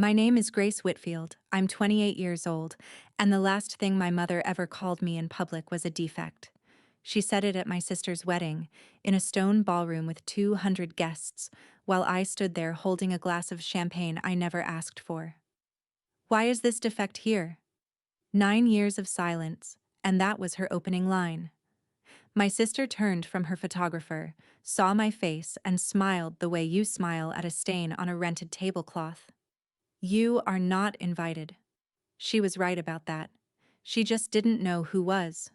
My name is Grace Whitfield. I'm 28 years old, and the last thing my mother ever called me in public was a defect. She said it at my sister's wedding, in a stone ballroom with 200 guests, while I stood there holding a glass of champagne I never asked for. Why is this defect here? 9 years of silence, and that was her opening line. My sister turned from her photographer, saw my face, and smiled the way you smile at a stain on a rented tablecloth. You are not invited. She was right about that. She just didn't know who was.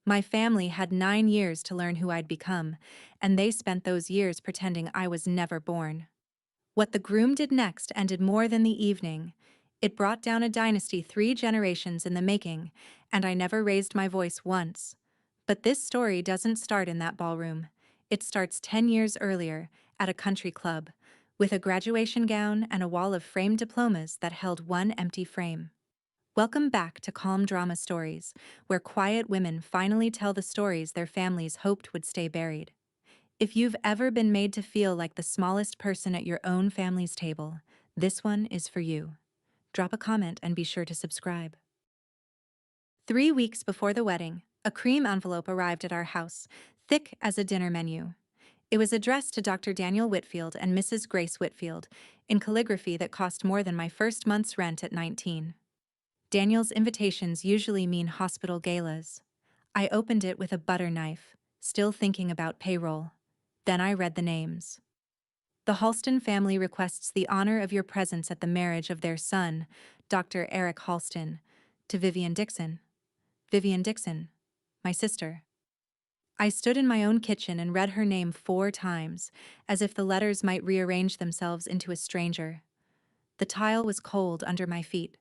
My family had 9 years to learn who I'd become, and they spent those years pretending I was never born. What the groom did next ended more than the evening. It brought down a dynasty 3 generations in the making, and I never raised my voice once. But this story doesn't start in that ballroom. It starts 10 years earlier, at a country club, with a graduation gown and a wall of framed diplomas that held one empty frame. Welcome back to Calm Drama Stories, where quiet women finally tell the stories their families hoped would stay buried. If you've ever been made to feel like the smallest person at your own family's table, this one is for you. Drop a comment and be sure to subscribe. 3 weeks before the wedding, a cream envelope arrived at our house, thick as a dinner menu. It was addressed to Dr. Daniel Whitfield and Mrs. Grace Whitfield, in calligraphy that cost more than my first month's rent at 19. Daniel's invitations usually mean hospital galas. I opened it with a butter knife, still thinking about payroll. Then I read the names. The Halston family requests the honor of your presence at the marriage of their son, Dr. Eric Halston, to Vivian Dixon. Vivian Dixon, my sister. I stood in my own kitchen and read her name 4 times, as if the letters might rearrange themselves into a stranger. The tile was cold under my feet.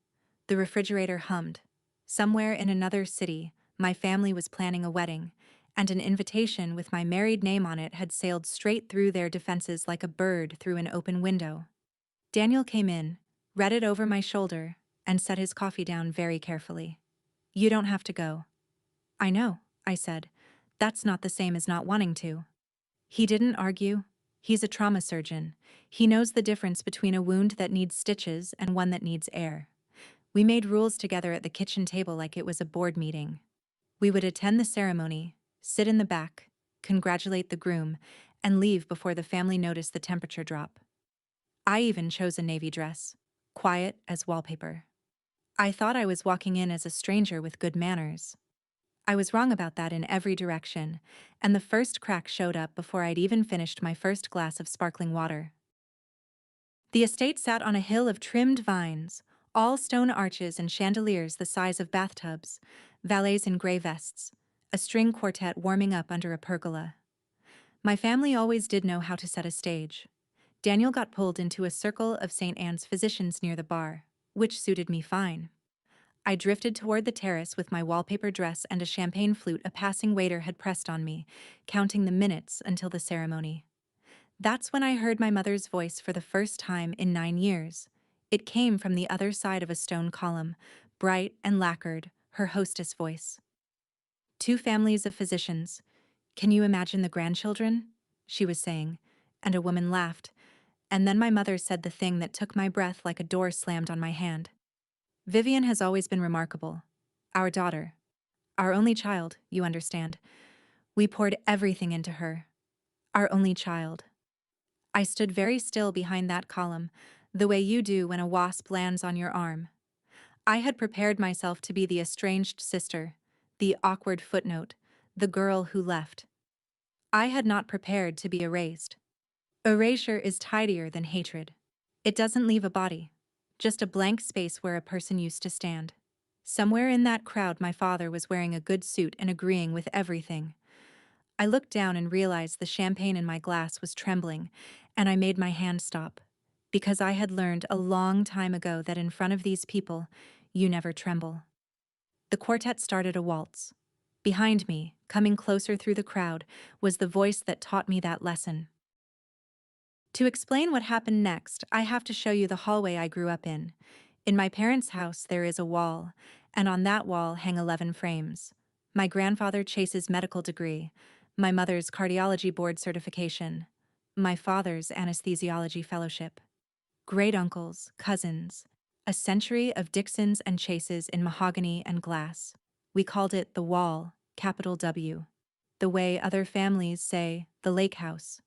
The refrigerator hummed. Somewhere in another city, my family was planning a wedding, and an invitation with my married name on it had sailed straight through their defenses like a bird through an open window. Daniel came in, read it over my shoulder, and set his coffee down very carefully. You don't have to go. I know, I said. That's not the same as not wanting to. He didn't argue. He's a trauma surgeon. He knows the difference between a wound that needs stitches and one that needs air. We made rules together at the kitchen table like it was a board meeting. We would attend the ceremony, sit in the back, congratulate the groom, and leave before the family noticed the temperature drop. I even chose a navy dress, quiet as wallpaper. I thought I was walking in as a stranger with good manners. I was wrong about that in every direction, and the first crack showed up before I'd even finished my first glass of sparkling water. The estate sat on a hill of trimmed vines, all stone arches and chandeliers the size of bathtubs, valets in gray vests, a string quartet warming up under a pergola. My family always did know how to set a stage. Daniel got pulled into a circle of St. Anne's physicians near the bar, which suited me fine. I drifted toward the terrace with my wallpaper dress and a champagne flute a passing waiter had pressed on me, counting the minutes until the ceremony. That's when I heard my mother's voice for the first time in 9 years. It came from the other side of a stone column, bright and lacquered, her hostess voice. 2 families of physicians. Can you imagine the grandchildren? She was saying, and a woman laughed, and then my mother said the thing that took my breath like a door slammed on my hand. Vivian has always been remarkable. Our daughter. Our only child, you understand. We poured everything into her. Our only child. I stood very still behind that column, the way you do when a wasp lands on your arm. I had prepared myself to be the estranged sister, the awkward footnote, the girl who left. I had not prepared to be erased. Erasure is tidier than hatred. It doesn't leave a body, just a blank space where a person used to stand. Somewhere in that crowd my father was wearing a good suit and agreeing with everything. I looked down and realized the champagne in my glass was trembling, and I made my hand stop, because I had learned a long time ago that in front of these people, you never tremble. The quartet started a waltz. Behind me, coming closer through the crowd, was the voice that taught me that lesson. To explain what happened next, I have to show you the hallway I grew up in. In my parents' house, there is a wall, and on that wall hang 11 frames. My grandfather Chase's medical degree, my mother's cardiology board certification, my father's anesthesiology fellowship. great uncles, cousins, a century of Dixons and Chases in mahogany and glass. We called it the Wall, capital W. The way other families say, the lake house.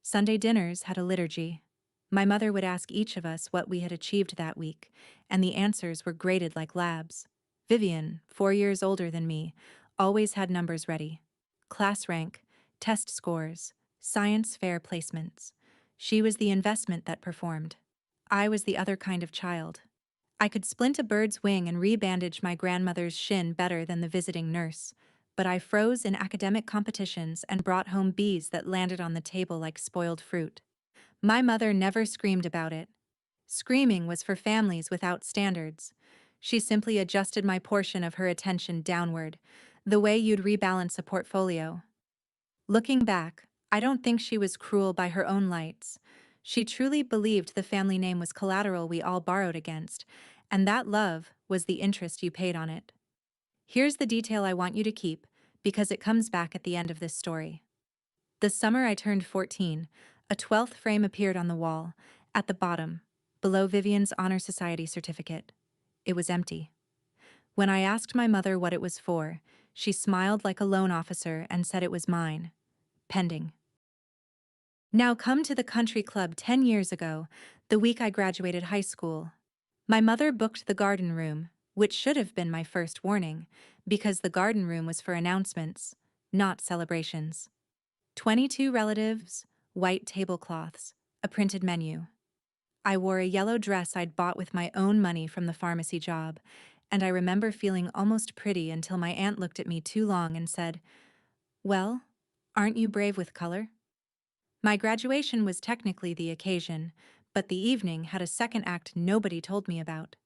Sunday dinners had a liturgy. My mother would ask each of us what we had achieved that week, and the answers were graded like labs. Vivian, 4 years older than me, always had numbers ready. Class rank, test scores, science fair placements. She was the investment that performed. I was the other kind of child. I could splint a bird's wing and rebandage my grandmother's shin better than the visiting nurse, but I froze in academic competitions and brought home B's that landed on the table like spoiled fruit. My mother never screamed about it. Screaming was for families without standards. She simply adjusted my portion of her attention downward, the way you'd rebalance a portfolio. Looking back, I don't think she was cruel by her own lights. She truly believed the family name was collateral we all borrowed against, and that love was the interest you paid on it. Here's the detail I want you to keep, because it comes back at the end of this story. The summer I turned 14, a 12th frame appeared on the wall, at the bottom, below Vivian's Honor Society certificate. It was empty. When I asked my mother what it was for, she smiled like a loan officer and said it was mine. Pending. Now come to the country club 10 years ago, the week I graduated high school. My mother booked the garden room, which should have been my first warning, because the garden room was for announcements, not celebrations. 22 relatives, white tablecloths, a printed menu. I wore a yellow dress I'd bought with my own money from the pharmacy job, and I remember feeling almost pretty until my aunt looked at me too long and said, "Well, aren't you brave with color?" My graduation was technically the occasion, but the evening had a second act nobody told me about.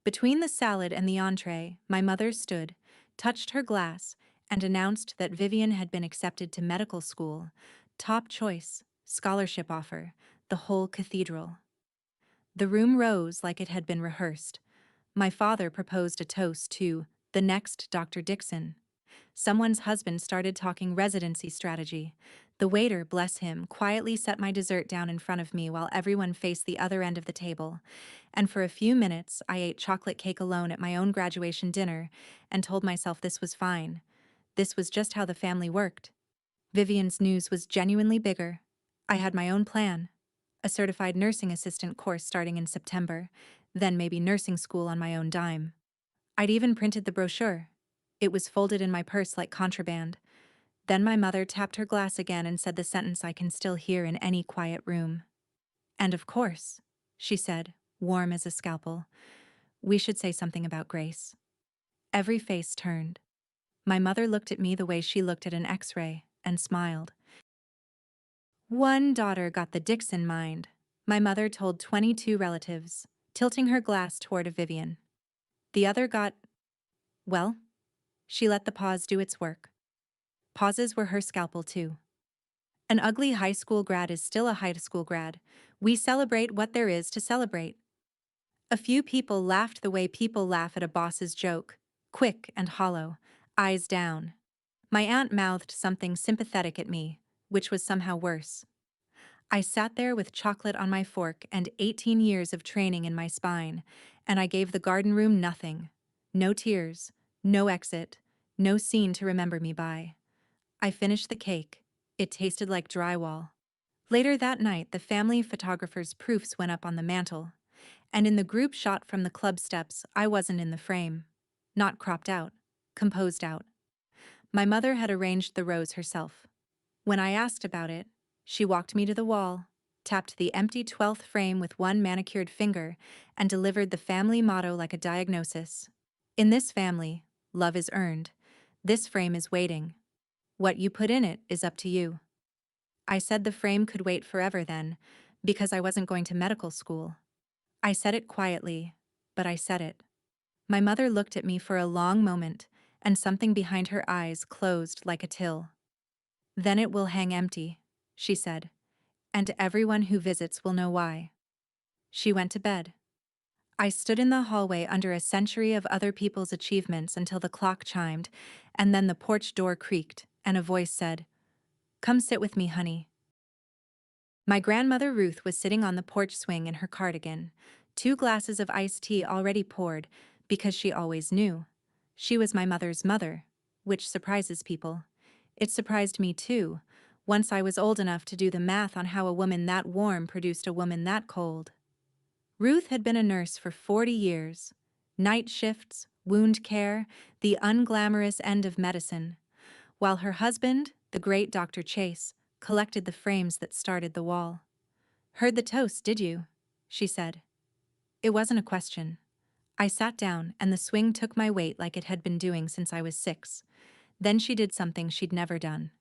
Between the salad and the entree, my mother stood, touched her glass, and announced that Vivian had been accepted to medical school, top choice, scholarship offer, the whole cathedral. The room rose like it had been rehearsed. My father proposed a toast to the next Dr. Dixon. Someone's husband started talking residency strategy. The waiter, bless him, quietly set my dessert down in front of me while everyone faced the other end of the table. And for a few minutes, I ate chocolate cake alone at my own graduation dinner and told myself this was fine. This was just how the family worked. Vivian's news was genuinely bigger. I had my own plan. A certified nursing assistant course starting in September, then maybe nursing school on my own dime. I'd even printed the brochure. It was folded in my purse like contraband. Then my mother tapped her glass again and said the sentence I can still hear in any quiet room. "And of course," she said, warm as a scalpel, "we should say something about Grace." Every face turned. My mother looked at me the way she looked at an X-ray and smiled. One daughter got the Dixon mind, my mother told 22 relatives, tilting her glass toward a Vivian. The other got, well, she let the pause do its work. Pauses were her scalpel, too. An ugly high school grad is still a high school grad. We celebrate what there is to celebrate. A few people laughed the way people laugh at a boss's joke, quick and hollow, eyes down. My aunt mouthed something sympathetic at me, which was somehow worse. I sat there with chocolate on my fork and 18 years of training in my spine, and I gave the garden room nothing. No tears, no exit, no scene to remember me by. I finished the cake. It tasted like drywall. Later that night, the family photographer's proofs went up on the mantel, and in the group shot from the club steps, I wasn't in the frame. Not cropped out, composed out. My mother had arranged the rows herself. When I asked about it, she walked me to the wall, tapped the empty 12th frame with one manicured finger, and delivered the family motto like a diagnosis. In this family, love is earned. This frame is waiting. What you put in it is up to you. I said the frame could wait forever then, because I wasn't going to medical school. I said it quietly, but I said it. My mother looked at me for a long moment, and something behind her eyes closed like a till. "Then it will hang empty," she said, "and everyone who visits will know why." She went to bed. I stood in the hallway under a century of other people's achievements until the clock chimed, and then the porch door creaked, and a voice said, "Come sit with me, honey." My grandmother Ruth was sitting on the porch swing in her cardigan, 2 glasses of iced tea already poured, because she always knew. She was my mother's mother, which surprises people. It surprised me too, once I was old enough to do the math on how a woman that warm produced a woman that cold. Ruth had been a nurse for 40 years. Night shifts, wound care, the unglamorous end of medicine, while her husband, the great Dr. Chase, collected the frames that started the wall. "Heard the toast, did you?" she said. It wasn't a question. I sat down, and the swing took my weight like it had been doing since I was 6. Then she did something she'd never done.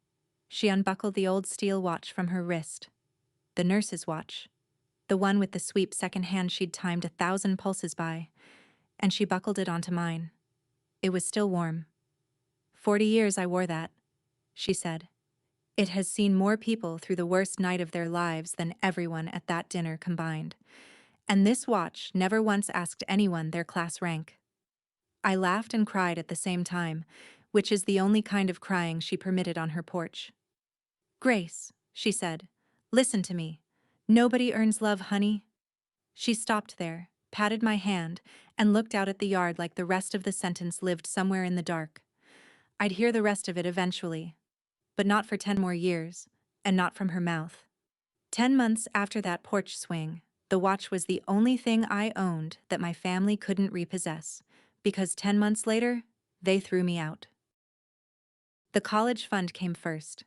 She unbuckled the old steel watch from her wrist. The nurse's watch. The one with the sweep second hand she'd timed 1,000 pulses by. And she buckled it onto mine. It was still warm. 40 years I wore that, she said. It has seen more people through the worst night of their lives than everyone at that dinner combined. And this watch never once asked anyone their class rank. I laughed and cried at the same time, which is the only kind of crying she permitted on her porch. "Grace," she said, "listen to me. Nobody earns love, honey." She stopped there, patted my hand, and looked out at the yard like the rest of the sentence lived somewhere in the dark. I'd hear the rest of it eventually. But not for 10 more years, and not from her mouth. 10 months after that porch swing, the watch was the only thing I owned that my family couldn't repossess, because 10 months later, they threw me out. The college fund came first.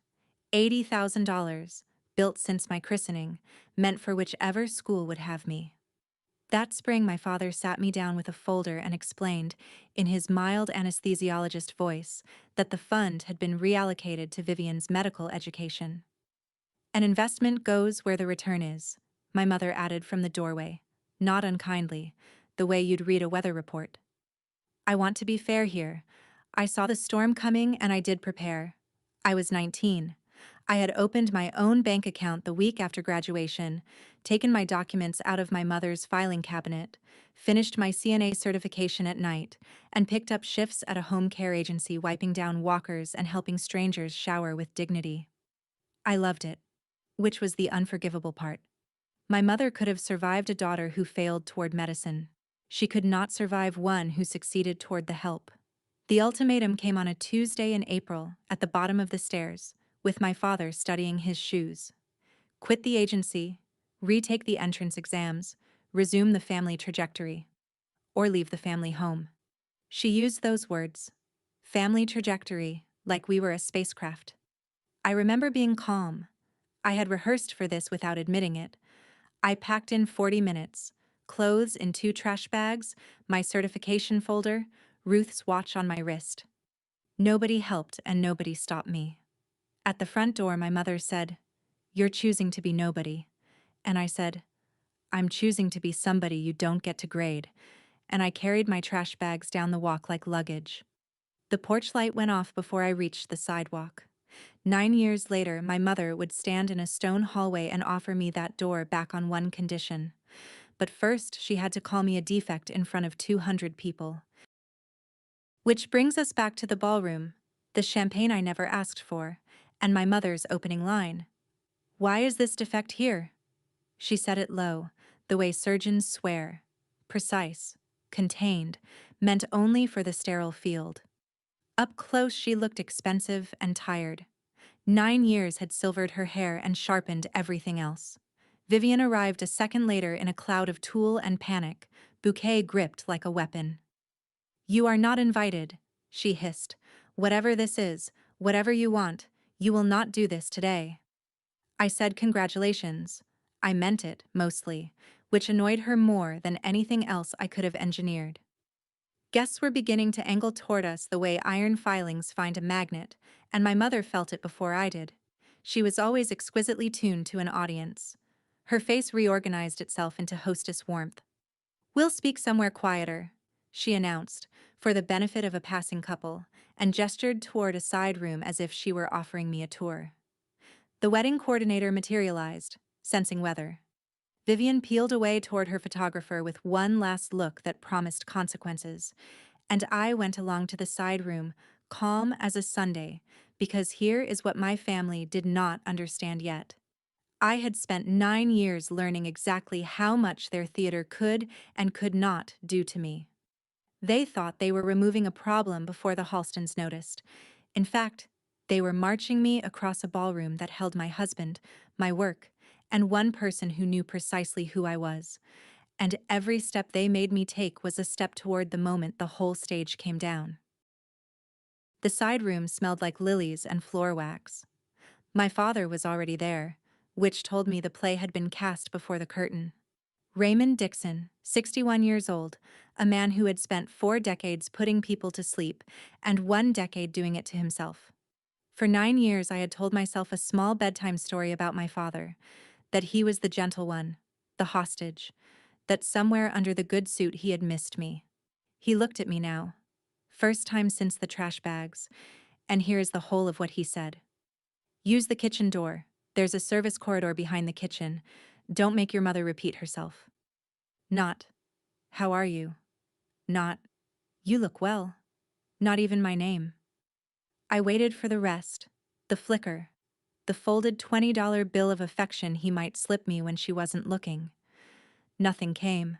$80,000, built since my christening, meant for whichever school would have me. That spring my father sat me down with a folder and explained, in his mild anesthesiologist voice, that the fund had been reallocated to Vivian's medical education. "An investment goes where the return is," my mother added from the doorway, not unkindly, the way you'd read a weather report. I want to be fair here. I saw the storm coming and I did prepare. I was 19. I had opened my own bank account the week after graduation, taken my documents out of my mother's filing cabinet, finished my CNA certification at night, and picked up shifts at a home care agency wiping down walkers and helping strangers shower with dignity. I loved it, which was the unforgivable part. My mother could have survived a daughter who failed toward medicine. She could not survive one who succeeded toward the help. The ultimatum came on a Tuesday in April, at the bottom of the stairs, with my father studying his shoes. Quit the agency, retake the entrance exams, resume the family trajectory, or leave the family home. She used those words. Family trajectory, like we were a spacecraft. I remember being calm. I had rehearsed for this without admitting it. I packed in 40 minutes, clothes in 2 trash bags, my certification folder, Ruth's watch on my wrist. Nobody helped and nobody stopped me. At the front door, my mother said, "You're choosing to be nobody." And I said, "I'm choosing to be somebody you don't get to grade." And I carried my trash bags down the walk like luggage. The porch light went off before I reached the sidewalk. 9 years later, my mother would stand in a stone hallway and offer me that door back on one condition. But first, she had to call me a defect in front of 200 people. Which brings us back to the ballroom, the champagne I never asked for, and my mother's opening line. "Why is this defect here?" She said it low, the way surgeons swear. Precise, contained, meant only for the sterile field. Up close she looked expensive and tired. 9 years had silvered her hair and sharpened everything else. Vivian arrived a second later in a cloud of tulle and panic, bouquet gripped like a weapon. "You are not invited," she hissed. "Whatever this is, whatever you want, you will not do this today." I said congratulations. I meant it, mostly, which annoyed her more than anything else I could have engineered. Guests were beginning to angle toward us the way iron filings find a magnet, and my mother felt it before I did. She was always exquisitely tuned to an audience. Her face reorganized itself into hostess warmth. "We'll speak somewhere quieter," she announced, for the benefit of a passing couple, and gestured toward a side room as if she were offering me a tour. The wedding coordinator materialized, sensing weather. Vivian peeled away toward her photographer with one last look that promised consequences, and I went along to the side room, calm as a Sunday, because here is what my family did not understand yet. I had spent 9 years learning exactly how much their theater could and could not do to me. They thought they were removing a problem before the Halstons noticed. In fact, they were marching me across a ballroom that held my husband, my work, and one person who knew precisely who I was. And every step they made me take was a step toward the moment the whole stage came down. The side room smelled like lilies and floor wax. My father was already there, which told me the play had been cast before the curtain. Raymond Dixon, 61 years old, a man who had spent 4 decades putting people to sleep and 1 decade doing it to himself. For 9 years I had told myself a small bedtime story about my father, that he was the gentle one, the hostage, that somewhere under the good suit he had missed me. He looked at me now, first time since the trash bags, and here is the whole of what he said. Use the kitchen door. There's a service corridor behind the kitchen. Don't make your mother repeat herself. Not, how are you? Not, you look well. Not even my name. I waited for the rest, the flicker, the folded $20 bill of affection he might slip me when she wasn't looking. Nothing came.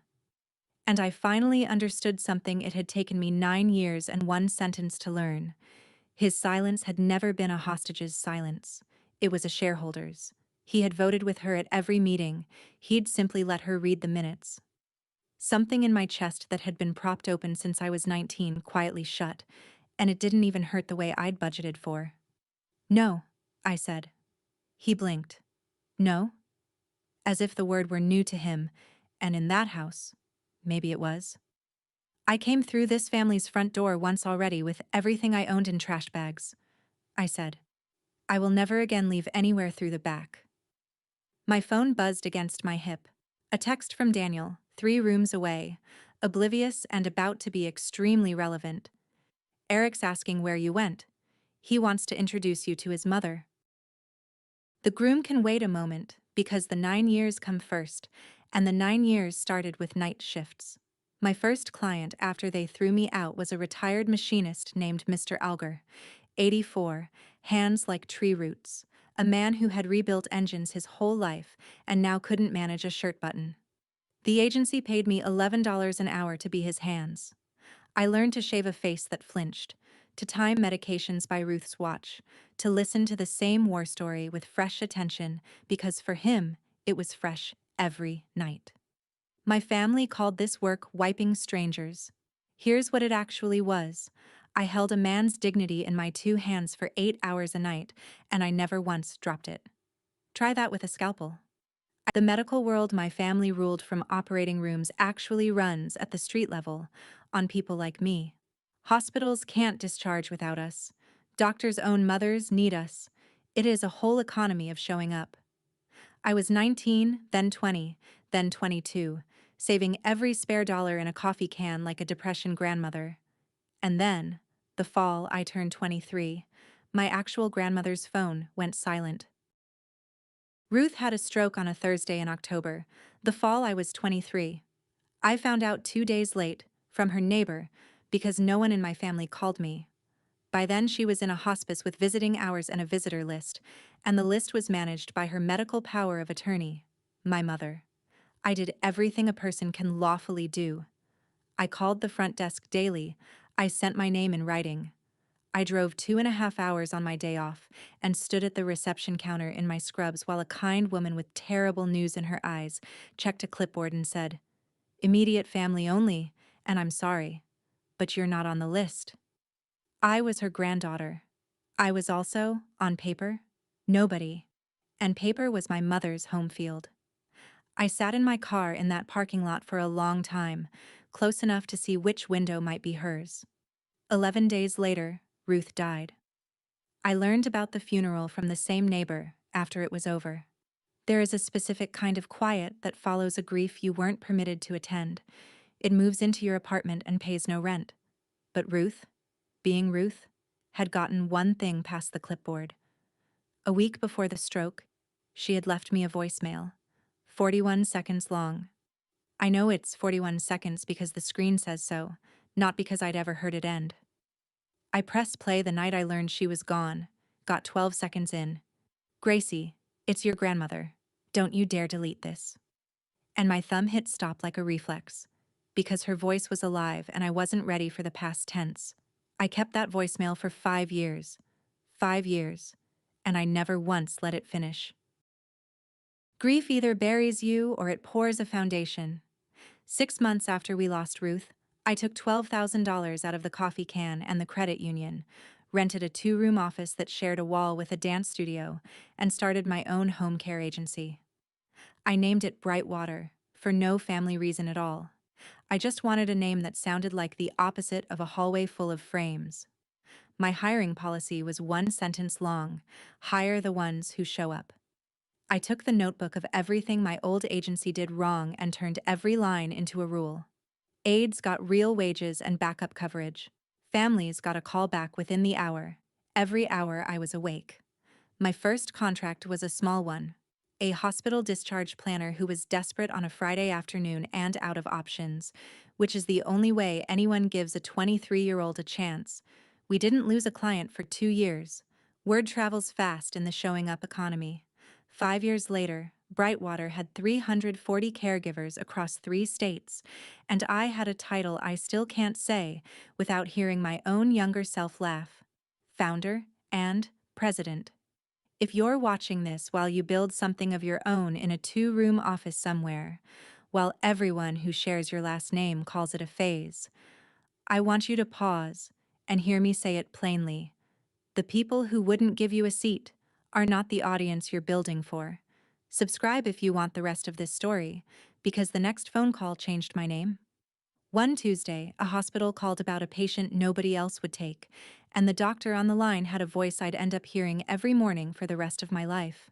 And I finally understood something it had taken me 9 years and 1 sentence to learn. His silence had never been a hostage's silence. It was a shareholder's. He had voted with her at every meeting. He'd simply let her read the minutes. Something in my chest that had been propped open since I was 19 quietly shut, and it didn't even hurt the way I'd budgeted for. No, I said. He blinked. No? As if the word were new to him, and in that house, maybe it was. I came through this family's front door once already with everything I owned in trash bags, I said. I will never again leave anywhere through the back. My phone buzzed against my hip. A text from Daniel, 3 rooms away, oblivious and about to be extremely relevant. Eric's asking where you went. He wants to introduce you to his mother. The groom can wait a moment, because the 9 years come first, and the 9 years started with night shifts. My first client after they threw me out was a retired machinist named Mr. Alger, 84, hands like tree roots, a man who had rebuilt engines his whole life and now couldn't manage a shirt button. The agency paid me $11 an hour to be his hands. I learned to shave a face that flinched, to time medications by Ruth's watch, to listen to the same war story with fresh attention because for him, it was fresh every night. My family called this work wiping strangers. Here's what it actually was. I held a man's dignity in my 2 hands for 8 hours a night, and I never once dropped it. Try that with a scalpel. The medical world my family ruled from operating rooms actually runs at the street level, on people like me. Hospitals can't discharge without us. Doctors' own mothers need us. It is a whole economy of showing up. I was 19, then 20, then 22, saving every spare dollar in a coffee can like a depression grandmother. And then, the fall I turned 23, my actual grandmother's phone went silent. Ruth had a stroke on a Thursday in October, the fall I was 23. I found out 2 days late, from her neighbor, because no one in my family called me. By then she was in a hospice with visiting hours and a visitor list, and the list was managed by her medical power of attorney, my mother. I did everything a person can lawfully do. I called the front desk daily. I sent my name in writing. I drove 2.5 hours on my day off and stood at the reception counter in my scrubs while a kind woman with terrible news in her eyes checked a clipboard and said, "Immediate family only, and I'm sorry, but you're not on the list." I was her granddaughter. I was also, on paper, nobody, and paper was my mother's home field. I sat in my car in that parking lot for a long time, close enough to see which window might be hers. 11 days later, Ruth died. I learned about the funeral from the same neighbor after it was over. There is a specific kind of quiet that follows a grief you weren't permitted to attend. It moves into your apartment and pays no rent. But Ruth, being Ruth, had gotten one thing past the clipboard. A week before the stroke, she had left me a voicemail, 41 seconds long. I know it's 41 seconds because the screen says so, not because I'd ever heard it end. I pressed play the night I learned she was gone, got 12 seconds in. "Gracie, it's your grandmother. Don't you dare delete this. And my thumb hit stop like a reflex, because her voice was alive and I wasn't ready for the past tense. I kept that voicemail for 5 years. 5 years. And I never once let it finish. Grief either buries you or it pours a foundation. 6 months after we lost Ruth, I took $12,000 out of the coffee can and the credit union, rented a 2-room office that shared a wall with a dance studio, and started my own home care agency. I named it Brightwater, for no family reason at all. I just wanted a name that sounded like the opposite of a hallway full of frames. My hiring policy was one sentence long: hire the ones who show up. I took the notebook of everything my old agency did wrong and turned every line into a rule. Aides got real wages and backup coverage. Families got a call back within the hour, every hour I was awake. My first contract was a small one. A hospital discharge planner who was desperate on a Friday afternoon and out of options, which is the only way anyone gives a 23-year-old a chance. We didn't lose a client for 2 years. Word travels fast in the showing up economy. 5 years later, Brightwater had 340 caregivers across 3 states, and I had a title I still can't say without hearing my own younger self laugh: founder and president. If you're watching this while you build something of your own in a 2-room office somewhere, while everyone who shares your last name calls it a phase, I want you to pause and hear me say it plainly. The people who wouldn't give you a seat are not the audience you're building for. Subscribe if you want the rest of this story, because the next phone call changed my name. One Tuesday, a hospital called about a patient nobody else would take, and the doctor on the line had a voice I'd end up hearing every morning for the rest of my life.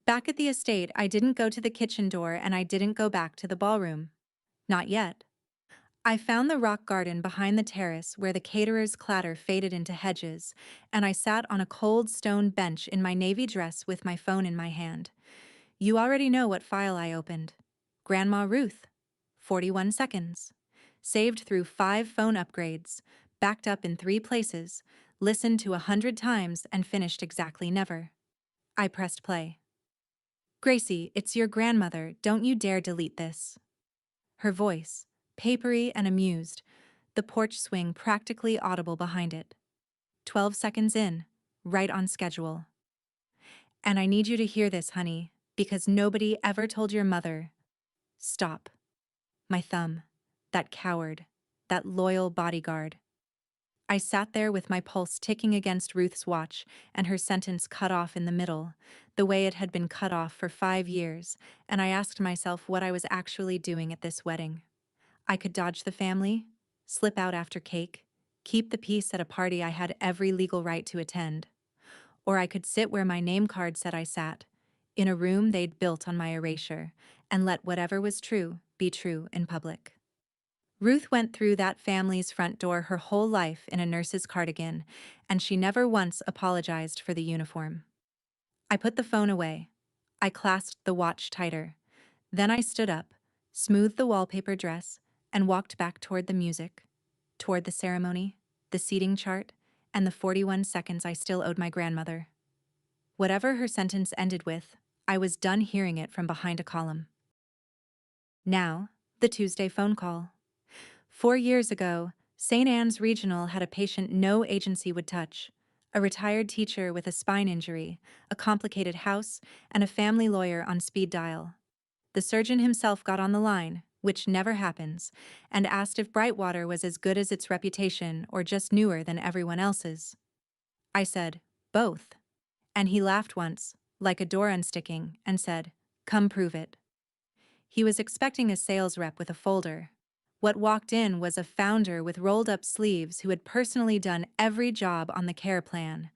Back at the estate, I didn't go to the kitchen door and I didn't go back to the ballroom. Not yet. I found the rock garden behind the terrace where the caterer's clatter faded into hedges, and I sat on a cold stone bench in my navy dress with my phone in my hand. You already know what file I opened. Grandma Ruth. 41 seconds. Saved through 5 phone upgrades, backed up in 3 places, listened to 100 times, and finished exactly never. I pressed play. Gracie, it's your grandmother, don't you dare delete this. Her voice, papery and amused, the porch swing practically audible behind it. 12 seconds in, right on schedule. And I need you to hear this, honey, because nobody ever told your mother. Stop. My thumb. That coward. That loyal bodyguard. I sat there with my pulse ticking against Ruth's watch and her sentence cut off in the middle, the way it had been cut off for 5 years, and I asked myself what I was actually doing at this wedding. I could dodge the family, slip out after cake, keep the peace at a party I had every legal right to attend. Or I could sit where my name card said I sat, in a room they'd built on my erasure, and let whatever was true be true in public. Ruth went through that family's front door her whole life in a nurse's cardigan, and she never once apologized for the uniform. I put the phone away. I clasped the watch tighter. Then I stood up, smoothed the wallpaper dress, and walked back toward the music, toward the ceremony, the seating chart, and the 41 seconds I still owed my grandmother. Whatever her sentence ended with, I was done hearing it from behind a column. Now, the Tuesday phone call. 4 years ago, St. Anne's Regional had a patient no agency would touch, a retired teacher with a spine injury, a complicated house, and a family lawyer on speed dial. The surgeon himself got on the line, which never happens, and asked if Brightwater was as good as its reputation or just newer than everyone else's. I said, both. And he laughed once, like a door unsticking, and said, come prove it. He was expecting a sales rep with a folder. What walked in was a founder with rolled-up sleeves who had personally done every job on the care plan.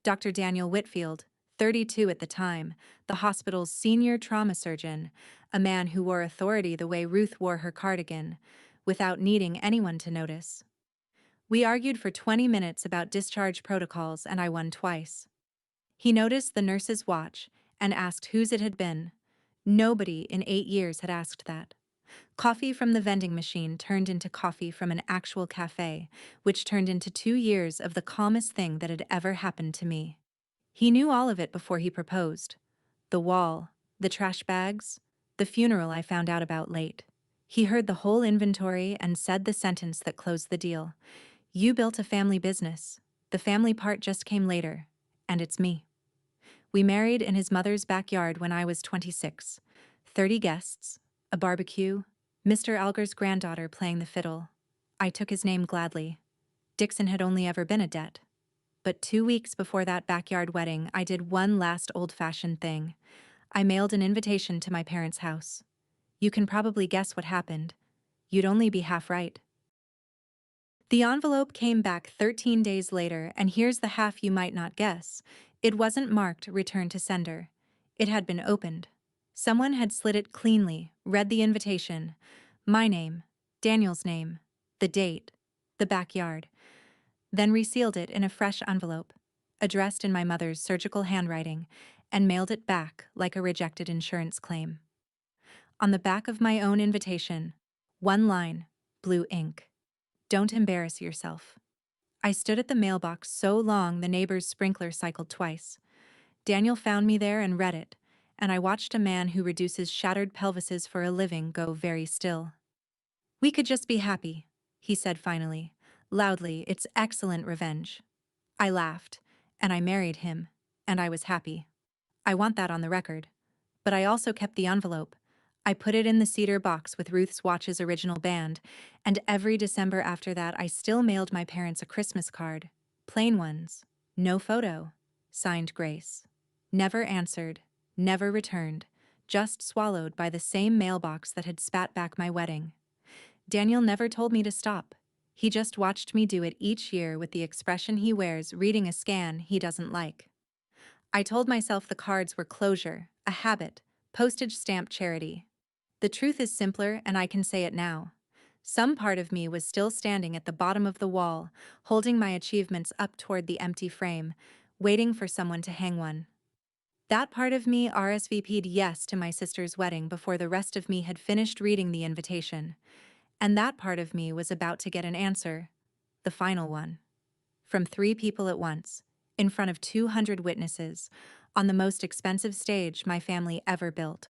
Dr. Daniel Whitfield, 32 at the time, the hospital's senior trauma surgeon, a man who wore authority the way Ruth wore her cardigan, without needing anyone to notice. We argued for 20 minutes about discharge protocols, and I won twice. He noticed the nurse's watch and asked whose it had been. Nobody in 8 years had asked that. Coffee from the vending machine turned into coffee from an actual cafe, which turned into 2 years of the calmest thing that had ever happened to me. He knew all of it before he proposed. The wall, the trash bags, the funeral I found out about late. He heard the whole inventory and said the sentence that closed the deal. You built a family business. The family part just came later, and it's me. We married in his mother's backyard when I was 26. 30 guests, a barbecue, Mr. Alger's granddaughter playing the fiddle. I took his name gladly. Dixon had only ever been a debt. But 2 weeks before that backyard wedding, I did one last old-fashioned thing. I mailed an invitation to my parents' house. You can probably guess what happened. You'd only be half right. The envelope came back 13 days later, and here's the half you might not guess. It wasn't marked "Return to Sender." It had been opened. Someone had slit it cleanly, read the invitation. My name, Daniel's name, the date, the backyard. Then resealed it in a fresh envelope, addressed in my mother's surgical handwriting, and mailed it back like a rejected insurance claim. On the back of my own invitation, one line, blue ink. Don't embarrass yourself. I stood at the mailbox so long the neighbor's sprinkler cycled twice. Daniel found me there and read it, and I watched a man who reduces shattered pelvises for a living go very still. We could just be happy, he said finally, loudly. It's excellent revenge. I laughed, and I married him, and I was happy. I want that on the record. But I also kept the envelope. I put it in the cedar box with Ruth's Watch's original band, and every December after that I still mailed my parents a Christmas card. Plain ones. No photo. Signed Grace. Never answered. Never returned. Just swallowed by the same mailbox that had spat back my wedding. Daniel never told me to stop. He just watched me do it each year with the expression he wears reading a scan he doesn't like. I told myself the cards were closure, a habit, postage stamp charity. The truth is simpler, and I can say it now. Some part of me was still standing at the bottom of the wall, holding my achievements up toward the empty frame, waiting for someone to hang one. That part of me RSVP'd yes to my sister's wedding before the rest of me had finished reading the invitation. And that part of me was about to get an answer, the final one. From 3 people at once, in front of 200 witnesses, on the most expensive stage my family ever built.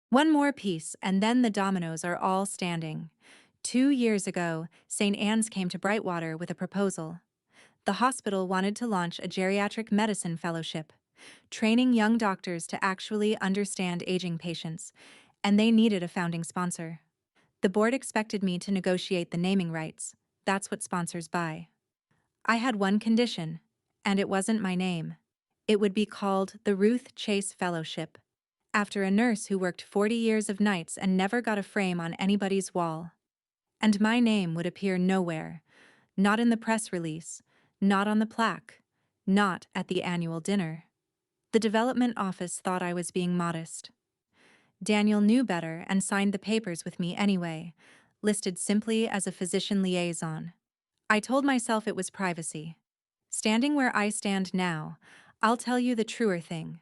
One more piece, and then the dominoes are all standing. 2 years ago, St. Anne's came to Brightwater with a proposal. The hospital wanted to launch a geriatric medicine fellowship, training young doctors to actually understand aging patients, and they needed a founding sponsor. The board expected me to negotiate the naming rights. That's what sponsors buy. I had one condition, and it wasn't my name. It would be called the Ruth Chase Fellowship, after a nurse who worked 40 years of nights and never got a frame on anybody's wall. And my name would appear nowhere, not in the press release, not on the plaque, not at the annual dinner. The development office thought I was being modest. Daniel knew better and signed the papers with me anyway, listed simply as a physician liaison. I told myself it was privacy. Standing where I stand now, I'll tell you the truer thing.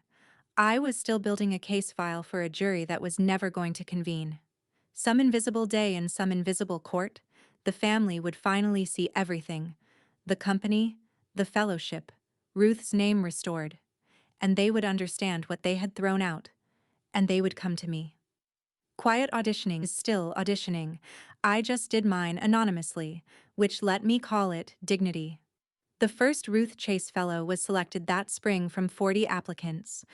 I was still building a case file for a jury that was never going to convene. Some invisible day in some invisible court, the family would finally see everything. The company, the fellowship, Ruth's name restored. And they would understand what they had thrown out. And they would come to me. Quiet auditioning is still auditioning. I just did mine anonymously, which let me call it dignity. The first Ruth Chase Fellow was selected that spring from 40 applicants.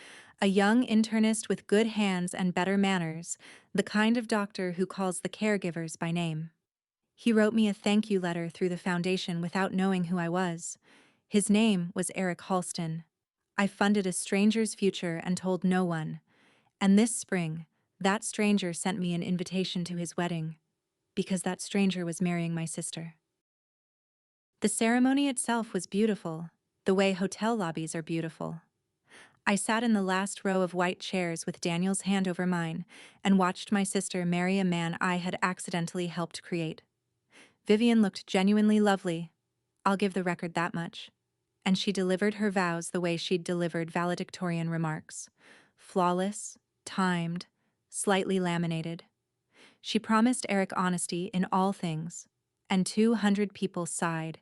A young internist with good hands and better manners, the kind of doctor who calls the caregivers by name. He wrote me a thank you letter through the foundation without knowing who I was. His name was Eric Halston. I funded a stranger's future and told no one. And this spring, that stranger sent me an invitation to his wedding, because that stranger was marrying my sister. The ceremony itself was beautiful, the way hotel lobbies are beautiful. I sat in the last row of white chairs with Daniel's hand over mine and watched my sister marry a man I had accidentally helped create. Vivian looked genuinely lovely, I'll give the record that much. And she delivered her vows the way she'd delivered valedictorian remarks. Flawless, timed, slightly laminated. She promised Eric honesty in all things, and 200 people sighed,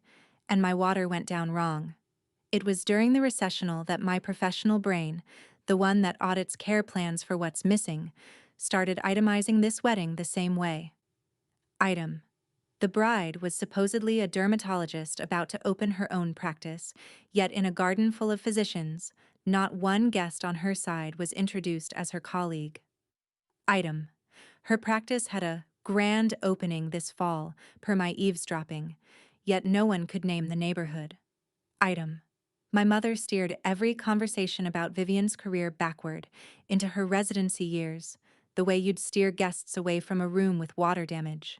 and my water went down wrong. It was during the recessional that my professional brain, the one that audits care plans for what's missing, started itemizing this wedding the same way. Item. The bride was supposedly a dermatologist about to open her own practice, yet in a garden full of physicians, not one guest on her side was introduced as her colleague. Item. Her practice had a grand opening this fall, per my eavesdropping, yet no one could name the neighborhood. Item. My mother steered every conversation about Vivian's career backward, into her residency years, the way you'd steer guests away from a room with water damage.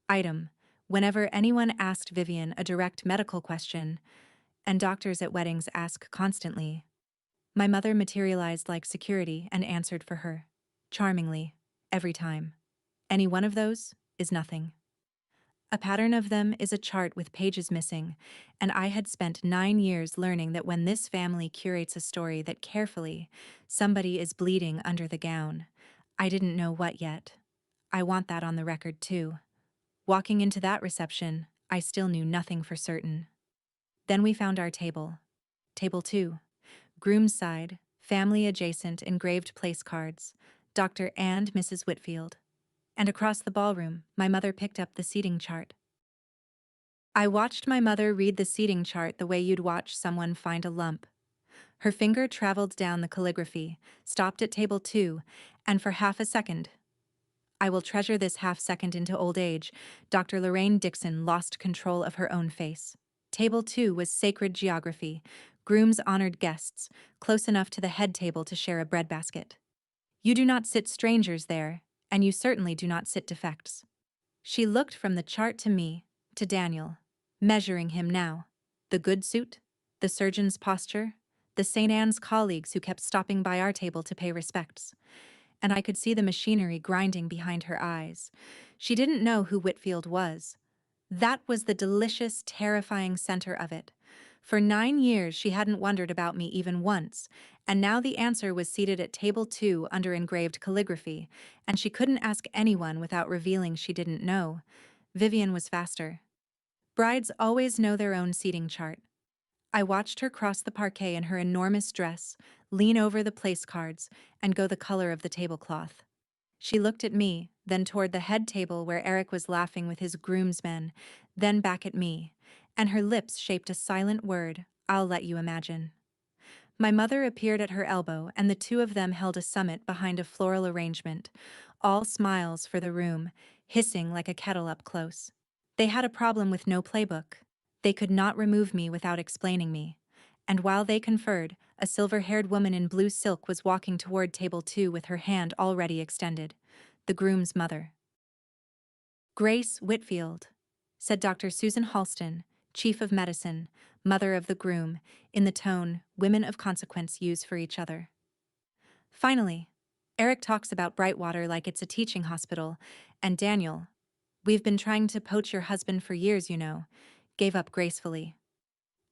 Item. Whenever anyone asked Vivian a direct medical question, and doctors at weddings ask constantly, my mother materialized like security and answered for her. Charmingly. Every time. Any one of those is nothing. A pattern of them is a chart with pages missing, and I had spent 9 years learning that when this family curates a story that carefully, somebody is bleeding under the gown. I didn't know what yet. I want that on the record too. Walking into that reception, I still knew nothing for certain. Then we found our table. Table 2. Groom's side, family adjacent engraved place cards, Dr. and Mrs. Whitfield. And across the ballroom, my mother picked up the seating chart. I watched my mother read the seating chart the way you'd watch someone find a lump. Her finger traveled down the calligraphy, stopped at table 2, and for half a second, I will treasure this half second into old age, Dr. Lorraine Dixon lost control of her own face. Table 2 was sacred geography, groom's honored guests, close enough to the head table to share a breadbasket. You do not sit strangers there, and you certainly do not sit defects. She looked from the chart to me, to Daniel, measuring him now. The good suit, the surgeon's posture, the St. Anne's colleagues who kept stopping by our table to pay respects. And I could see the machinery grinding behind her eyes. She didn't know who Whitfield was. That was the delicious, terrifying center of it. For 9 years she hadn't wondered about me even once, and now the answer was seated at table 2 under engraved calligraphy, and she couldn't ask anyone without revealing she didn't know. Vivian was faster. Brides always know their own seating chart. I watched her cross the parquet in her enormous dress, lean over the place cards, and go the color of the tablecloth. She looked at me, then toward the head table where Eric was laughing with his groomsmen, then back at me, and her lips shaped a silent word, I'll let you imagine. My mother appeared at her elbow, and the two of them held a summit behind a floral arrangement, all smiles for the room, hissing like a kettle up close. They had a problem with no playbook. They could not remove me without explaining me. And while they conferred, a silver-haired woman in blue silk was walking toward table 2 with her hand already extended. The groom's mother. Grace Whitfield, said Dr. Susan Halston, chief of medicine, mother of the groom, in the tone women of consequence use for each other. Finally, Eric talks about Brightwater like it's a teaching hospital, and Daniel, we've been trying to poach your husband for years, you know, gave up gracefully.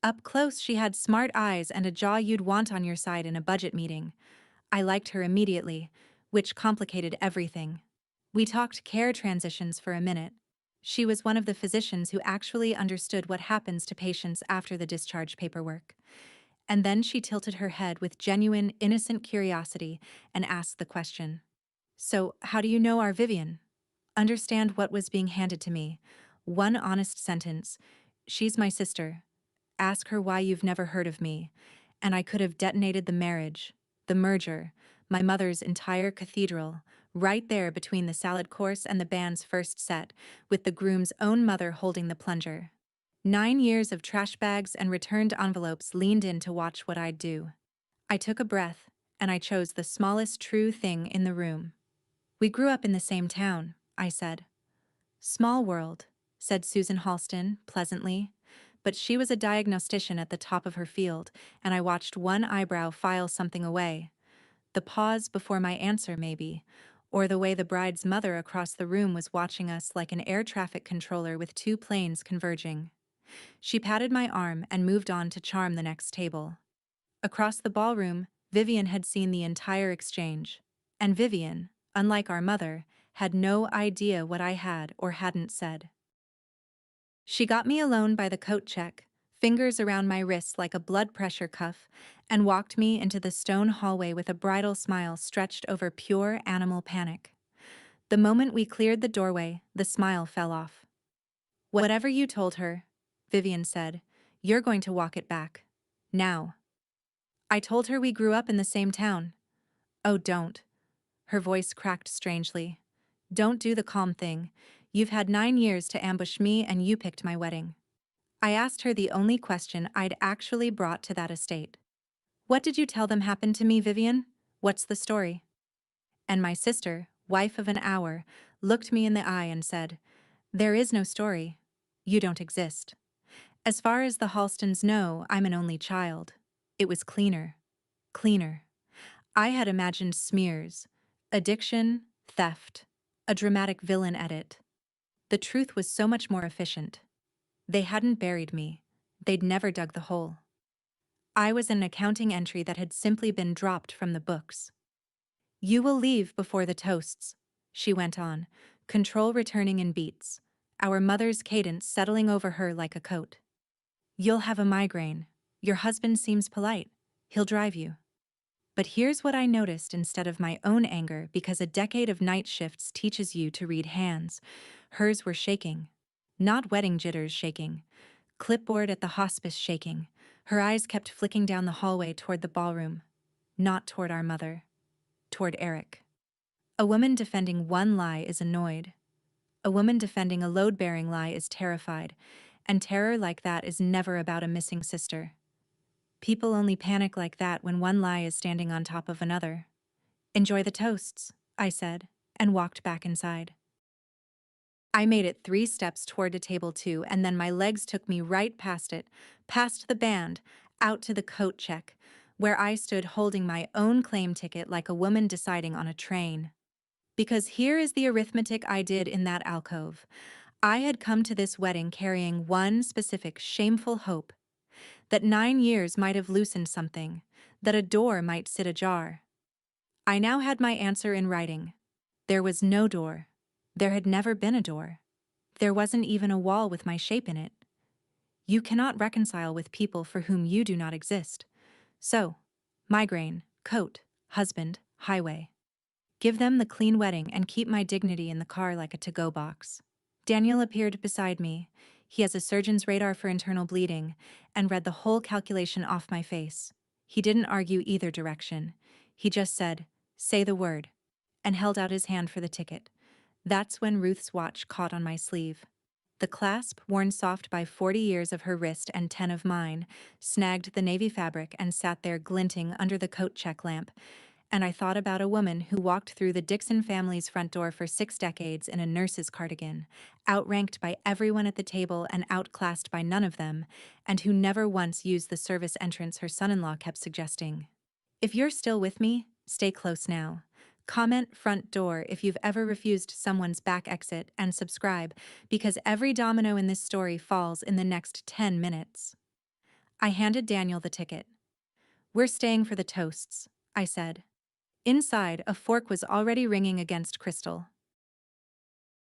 Up close she had smart eyes and a jaw you'd want on your side in a budget meeting. I liked her immediately, which complicated everything. We talked care transitions for a minute. She was one of the physicians who actually understood what happens to patients after the discharge paperwork. And then she tilted her head with genuine, innocent curiosity and asked the question. So, how do you know our Vivian? Understand what was being handed to me. One honest sentence. She's my sister. Ask her why you've never heard of me. And I could have detonated the marriage, the merger, my mother's entire cathedral, right there between the salad course and the band's first set, with the groom's own mother holding the plunger. 9 years of trash bags and returned envelopes leaned in to watch what I'd do. I took a breath, and I chose the smallest true thing in the room. We grew up in the same town, I said. Small world, said Susan Halston, pleasantly. But she was a diagnostician at the top of her field, and I watched one eyebrow file something away. The pause before my answer, maybe, or the way the bride's mother across the room was watching us like an air traffic controller with 2 planes converging. She patted my arm and moved on to charm the next table. Across the ballroom, Vivian had seen the entire exchange. And Vivian, unlike our mother, had no idea what I had or hadn't said. She got me alone by the coat check, fingers around my wrists like a blood pressure cuff, and walked me into the stone hallway with a bridal smile stretched over pure animal panic. The moment we cleared the doorway, the smile fell off. "Whatever you told her," Vivian said, "you're going to walk it back. Now." "I told her we grew up in the same town." "Oh, don't." Her voice cracked strangely. "Don't do the calm thing. You've had 9 years to ambush me and you picked my wedding." I asked her the only question I'd actually brought to that estate. "What did you tell them happened to me, Vivian? What's the story?" And my sister, wife of an hour, looked me in the eye and said, "There is no story. You don't exist. As far as the Halstons know, I'm an only child." It was cleaner. Cleaner. I had imagined smears, addiction, theft, a dramatic villain edit. The truth was so much more efficient. They hadn't buried me. They'd never dug the hole. I was an accounting entry that had simply been dropped from the books. "You will leave before the toasts," she went on, control returning in beats, our mother's cadence settling over her like a coat. "You'll have a migraine. Your husband seems polite. He'll drive you." But here's what I noticed instead of my own anger, because a decade of night shifts teaches you to read hands. Hers were shaking. Not wedding jitters shaking. Clipboard at the hospice shaking. Her eyes kept flicking down the hallway toward the ballroom. Not toward our mother. Toward Eric. A woman defending one lie is annoyed. A woman defending a load-bearing lie is terrified. And terror like that is never about a missing sister. People only panic like that when one lie is standing on top of another. "Enjoy the toasts," I said, and walked back inside. I made it 3 steps toward a table 2, and then my legs took me right past it, past the band, out to the coat check, where I stood holding my own claim ticket like a woman deciding on a train. Because here is the arithmetic I did in that alcove. I had come to this wedding carrying one specific shameful hope: that 9 years might have loosened something, that a door might sit ajar. I now had my answer in writing. There was no door. There had never been a door. There wasn't even a wall with my shape in it. You cannot reconcile with people for whom you do not exist. So, migraine, coat, husband, highway. Give them the clean wedding and keep my dignity in the car like a to-go box. Daniel appeared beside me. He has a surgeon's radar for internal bleeding, and read the whole calculation off my face. He didn't argue either direction. He just said, "Say the word," and held out his hand for the ticket. That's when Ruth's watch caught on my sleeve. The clasp, worn soft by 40 years of her wrist and 10 of mine, snagged the navy fabric and sat there glinting under the coat check lamp. And I thought about a woman who walked through the Dixon family's front door for 6 decades in a nurse's cardigan, outranked by everyone at the table and outclassed by none of them, and who never once used the service entrance her son-in-law kept suggesting. If you're still with me, stay close now. Comment "front door" if you've ever refused someone's back exit, and subscribe, because every domino in this story falls in the next 10 minutes. I handed Daniel the ticket. "We're staying for the toasts," I said. Inside, a fork was already ringing against crystal.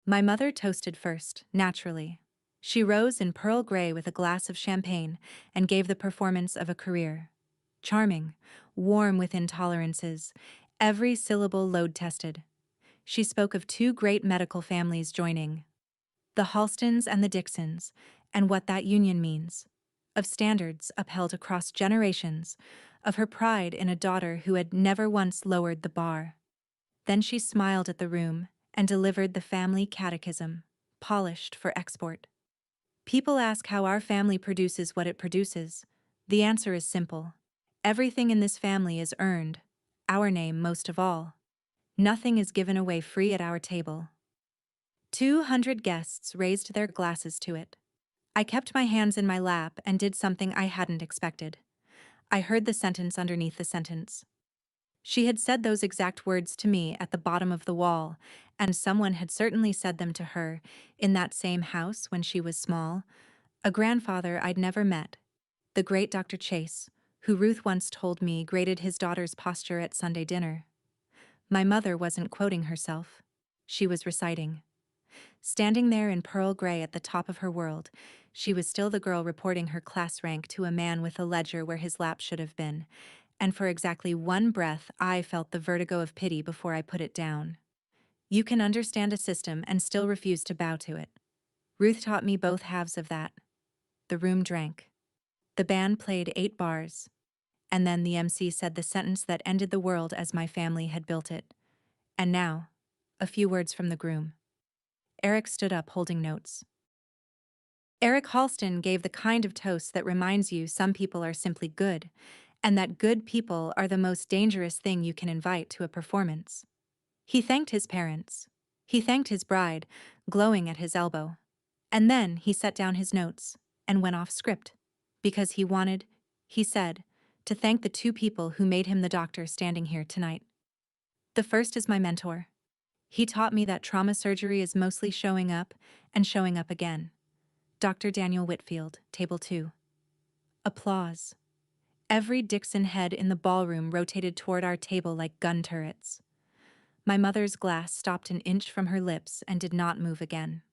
My mother toasted first, naturally. She rose in pearl gray with a glass of champagne and gave the performance of a career. Charming, warm with intolerances, every syllable load-tested. She spoke of 2 great medical families joining, the Halstons and the Dixons, and what that union means. Of standards upheld across generations, of her pride in a daughter who had never once lowered the bar. Then she smiled at the room and delivered the family catechism, polished for export. People ask how our family produces what it produces. The answer is simple. Everything in this family is earned, our name most of all. Nothing is given away free at our table. 200 guests raised their glasses to it. I kept my hands in my lap and did something I hadn't expected. I heard the sentence underneath the sentence. She had said those exact words to me at the bottom of the wall, and someone had certainly said them to her in that same house when she was small. A grandfather I'd never met, the great Dr. Chase, who Ruth once told me graded his daughter's posture at Sunday dinner. My mother wasn't quoting herself. She was reciting. Standing there in pearl gray at the top of her world, she was still the girl reporting her class rank to a man with a ledger where his lap should have been. And for exactly one breath, I felt the vertigo of pity before I put it down. You can understand a system and still refuse to bow to it. Ruth taught me both halves of that. The room drank. The band played 8 bars. And then the MC said the sentence that ended the world as my family had built it. And now, a few words from the groom. Eric stood up holding notes. Eric Halston gave the kind of toast that reminds you some people are simply good, and that good people are the most dangerous thing you can invite to a performance. He thanked his parents. He thanked his bride, glowing at his elbow. And then he set down his notes and went off script, because he wanted, he said, to thank the 2 people who made him the doctor standing here tonight. The first is my mentor. He taught me that trauma surgery is mostly showing up and showing up again. Dr. Daniel Whitfield, Table 2. Applause. Every Dixon head in the ballroom rotated toward our table like gun turrets. My mother's glass stopped an inch from her lips and did not move again.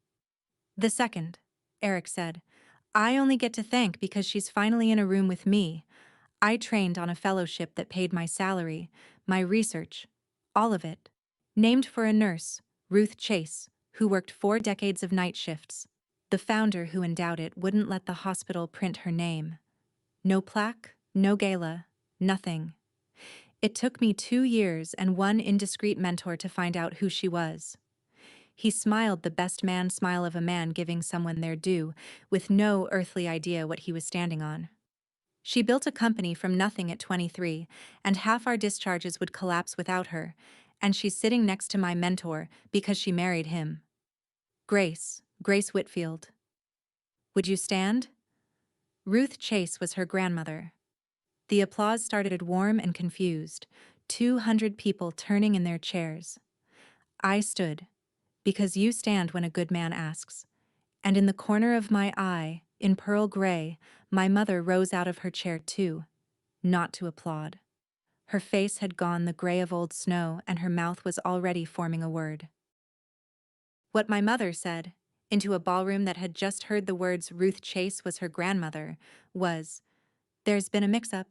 The second, Eric said, I only get to thank because she's finally in a room with me. I trained on a fellowship that paid my salary, my research, all of it. Named for a nurse, Ruth Chase, who worked 4 decades of night shifts. The founder who endowed it wouldn't let the hospital print her name. No plaque, no gala, nothing. It took me 2 years and one indiscreet mentor to find out who she was. He smiled the best man smile of a man giving someone their due, with no earthly idea what he was standing on. She built a company from nothing at 23, and half our discharges would collapse without her, and she's sitting next to my mentor because she married him. Grace Whitfield. Would you stand? Ruth Chase was her grandmother. The applause started warm and confused, 200 people turning in their chairs. I stood, because you stand when a good man asks. And in the corner of my eye, in pearl gray, my mother rose out of her chair too, not to applaud. Her face had gone the gray of old snow and her mouth was already forming a word. What my mother said, into a ballroom that had just heard the words Ruth Chase was her grandmother, was, "There's been a mix-up."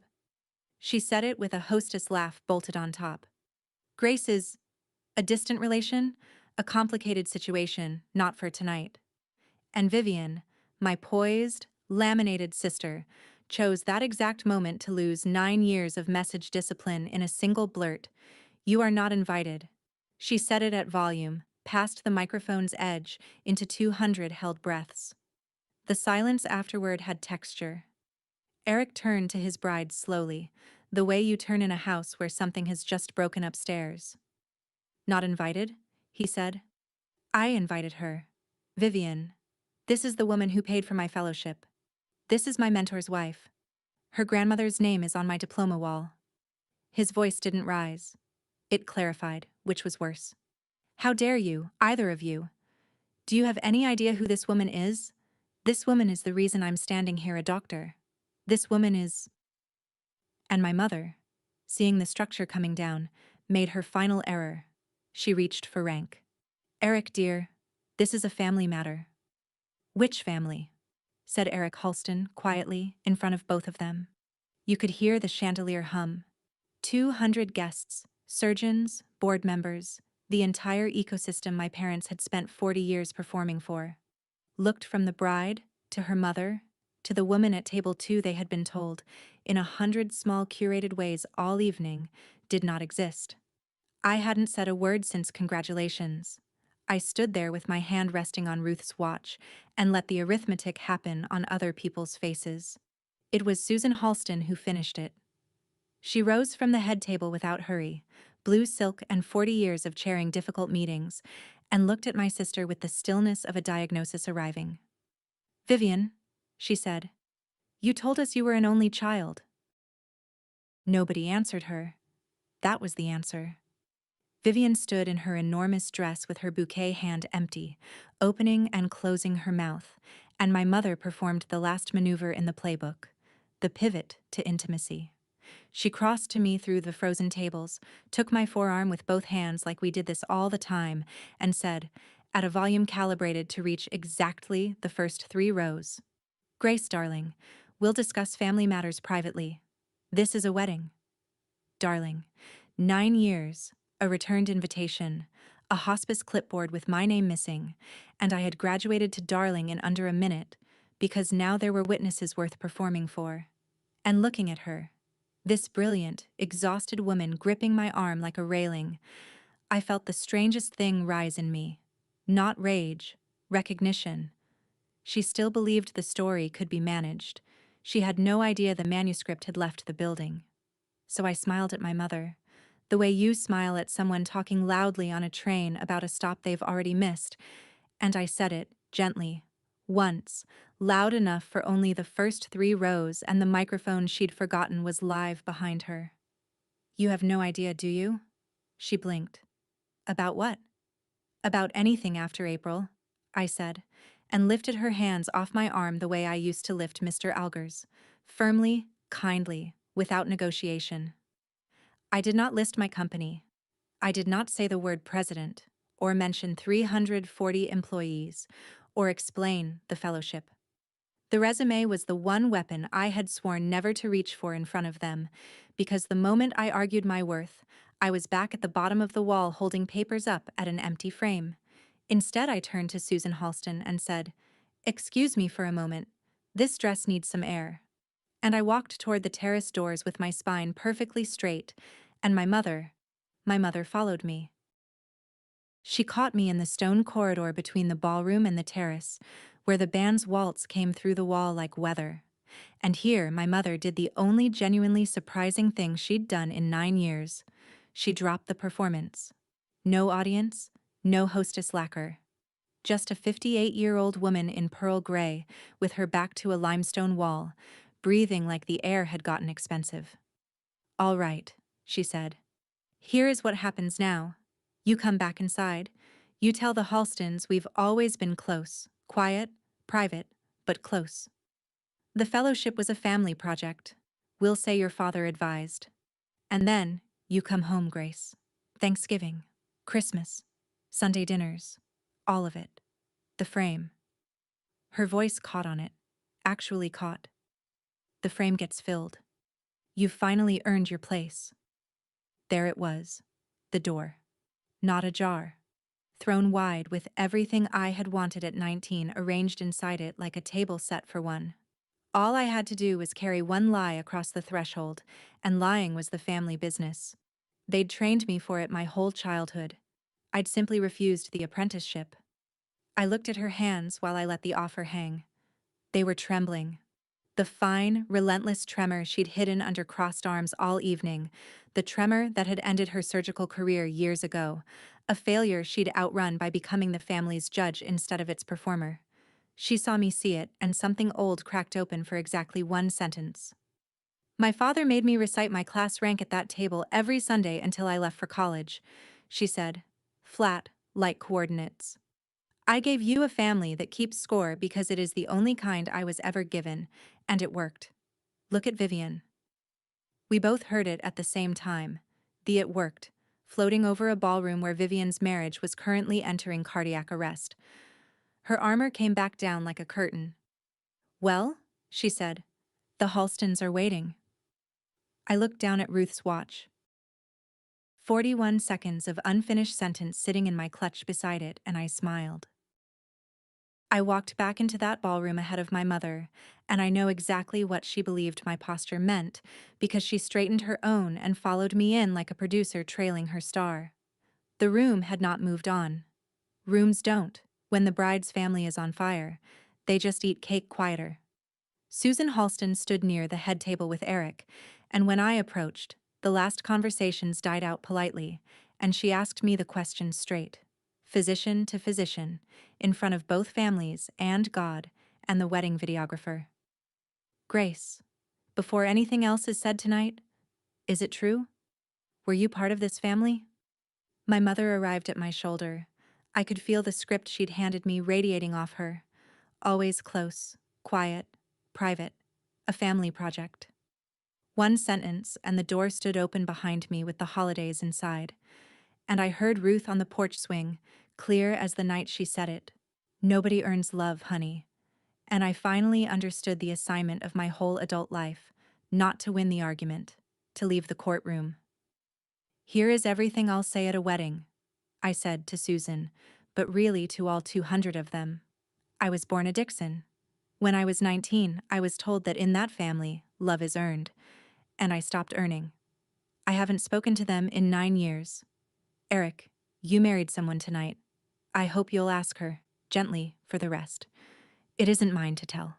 She said it with a hostess laugh bolted on top. Grace is a distant relation, a complicated situation, not for tonight. And Vivian, my poised, laminated sister, chose that exact moment to lose 9 years of message discipline in a single blurt. You are not invited. She said it at volume, past the microphone's edge, into 200 held breaths. The silence afterward had texture. Eric turned to his bride slowly, the way you turn in a house where something has just broken upstairs. Not invited? He said. I invited her. Vivian. This is the woman who paid for my fellowship. This is my mentor's wife. Her grandmother's name is on my diploma wall. His voice didn't rise. It clarified, which was worse. How dare you, either of you? Do you have any idea who this woman is? This woman is the reason I'm standing here a doctor. This woman is... And my mother, seeing the structure coming down, made her final error. She reached for rank. Eric, dear, this is a family matter. Which family? Said Eric Halston quietly in front of both of them. You could hear the chandelier hum. 200 guests, surgeons, board members, the entire ecosystem my parents had spent 40 years performing for. Looked from the bride, to her mother, to the woman at table 2 they had been told, in 100 small curated ways all evening, did not exist. I hadn't said a word since congratulations. I stood there with my hand resting on Ruth's watch and let the arithmetic happen on other people's faces. It was Susan Halston who finished it. She rose from the head table without hurry, blue silk and 40 years of chairing difficult meetings, and looked at my sister with the stillness of a diagnosis arriving. Vivian, she said, you told us you were an only child. Nobody answered her. That was the answer. Vivian stood in her enormous dress with her bouquet hand empty, opening and closing her mouth, and my mother performed the last maneuver in the playbook, the pivot to intimacy. She crossed to me through the frozen tables, took my forearm with both hands like we did this all the time, and said, at a volume calibrated to reach exactly the first 3 rows. Grace, darling, we'll discuss family matters privately. This is a wedding. Darling, 9 years, a returned invitation, a hospice clipboard with my name missing, and I had graduated to darling in under a minute, because now there were witnesses worth performing for. And looking at her, this brilliant, exhausted woman gripping my arm like a railing, I felt the strangest thing rise in me. Not rage, recognition. She still believed the story could be managed. She had no idea the manuscript had left the building. So I smiled at my mother, the way you smile at someone talking loudly on a train about a stop they've already missed, and I said it, gently, once, loud enough for only the first 3 rows, and the microphone she'd forgotten was live behind her. You have no idea, do you? She blinked. About what? About anything after April, I said, and lifted her hands off my arm the way I used to lift Mr. Alger's, firmly, kindly, without negotiation. I did not list my company. I did not say the word president, or mention 340 employees, or explain the fellowship. The resume was the one weapon I had sworn never to reach for in front of them, because the moment I argued my worth, I was back at the bottom of the wall holding papers up at an empty frame. Instead, I turned to Susan Halston and said, "Excuse me for a moment. This dress needs some air." And I walked toward the terrace doors with my spine perfectly straight, and my mother followed me. She caught me in the stone corridor between the ballroom and the terrace, where the band's waltz came through the wall like weather. And here my mother did the only genuinely surprising thing she'd done in 9 years. She dropped the performance. No audience, no hostess lacquer. Just a 58-year-old woman in pearl gray, with her back to a limestone wall, breathing like the air had gotten expensive. "All right," she said. "Here is what happens now. You come back inside. You tell the Halstons we've always been close, quiet, private, but close. The fellowship was a family project. We'll say your father advised. And then, you come home, Grace. Thanksgiving, Christmas, Sunday dinners, all of it. The frame." Her voice caught on it, actually caught. "The frame gets filled. You've finally earned your place." There it was, the door. Not ajar. Thrown wide with everything I had wanted at 19 arranged inside it like a table set for one. All I had to do was carry one lie across the threshold, and lying was the family business. They'd trained me for it my whole childhood. I'd simply refused the apprenticeship. I looked at her hands while I let the offer hang. They were trembling. The fine, relentless tremor she'd hidden under crossed arms all evening, the tremor that had ended her surgical career years ago, a failure she'd outrun by becoming the family's judge instead of its performer. She saw me see it, and something old cracked open for exactly one sentence. "My father made me recite my class rank at that table every Sunday until I left for college," she said, flat, like coordinates. "I gave you a family that keeps score because it is the only kind I was ever given, and it worked. Look at Vivian." We both heard it at the same time. The "it worked," floating over a ballroom where Vivian's marriage was currently entering cardiac arrest. Her armor came back down like a curtain. "Well," she said, "the Halstons are waiting." I looked down at Ruth's watch. 41 seconds of unfinished sentence sitting in my clutch beside it, and I smiled. I walked back into that ballroom ahead of my mother, and I know exactly what she believed my posture meant, because she straightened her own and followed me in like a producer trailing her star. The room had not moved on. Rooms don't, when the bride's family is on fire. They just eat cake quieter. Susan Halston stood near the head table with Eric, and when I approached, the last conversations died out politely, and she asked me the question straight, physician to physician, in front of both families and God and the wedding videographer. "Grace, before anything else is said tonight, is it true? Were you part of this family?" My mother arrived at my shoulder. I could feel the script she'd handed me radiating off her. Always close, quiet, private, a family project. One sentence, and the door stood open behind me with the holidays inside. And I heard Ruth on the porch swing, clear as the night she said it. Nobody earns love, honey. And I finally understood the assignment of my whole adult life, not to win the argument, to leave the courtroom. Here is everything I'll say at a wedding, I said to Susan, but really to all 200 of them. I was born a Dixon. When I was 19, I was told that in that family, love is earned, and I stopped earning. I haven't spoken to them in 9 years. Eric, you married someone tonight. I hope you'll ask her, gently, for the rest. It isn't mine to tell.